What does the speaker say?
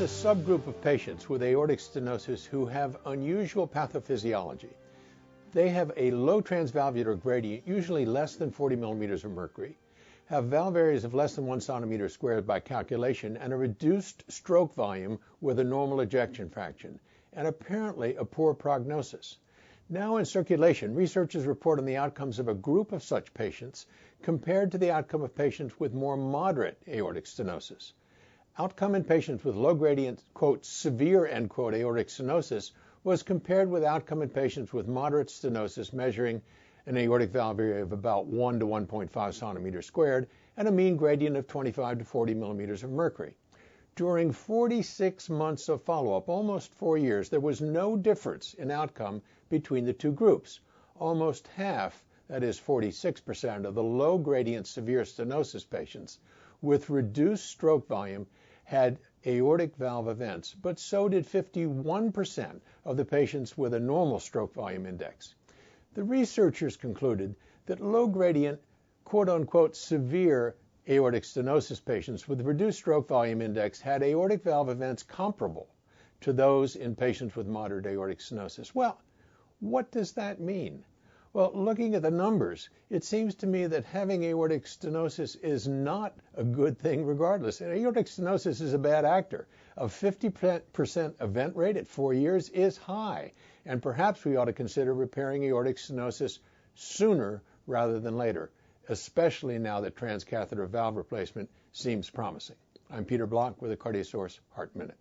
subgroup of patients with aortic stenosis who have unusual pathophysiology. They have a low transvalvular gradient, usually less than 40 millimeters of mercury, have valve areas of less than 1 centimeter squared by calculation, and a reduced stroke volume with a normal ejection fraction, and apparently a poor prognosis. Now in circulation, researchers report on the outcomes of a group of such patients compared to the outcome of patients with more moderate aortic stenosis. Outcome in patients with low gradient, quote, severe, end quote, aortic stenosis was compared with outcome in patients with moderate stenosis measuring an aortic valve area of about 1 to 1.5 centimeters squared and a mean gradient of 25 to 40 millimeters of mercury. During 46 months of follow-up, almost 4 years, there was no difference in outcome between the two groups. Almost half, that is 46%, of the low gradient severe stenosis patients with reduced stroke volume had aortic valve events, but so did 51% of the patients with a normal stroke volume index. The researchers concluded that low gradient, quote-unquote, severe aortic stenosis patients with reduced stroke volume index had aortic valve events comparable to those in patients with moderate aortic stenosis. Well, what does that mean? Well, looking at the numbers, it seems to me that having aortic stenosis is not a good thing regardless. And aortic stenosis is a bad actor. A 50% event rate at 4 years is high, and perhaps we ought to consider repairing aortic stenosis sooner rather than later, especially now that transcatheter valve replacement seems promising. I'm Peter Block with a CardioSource Heart Minute.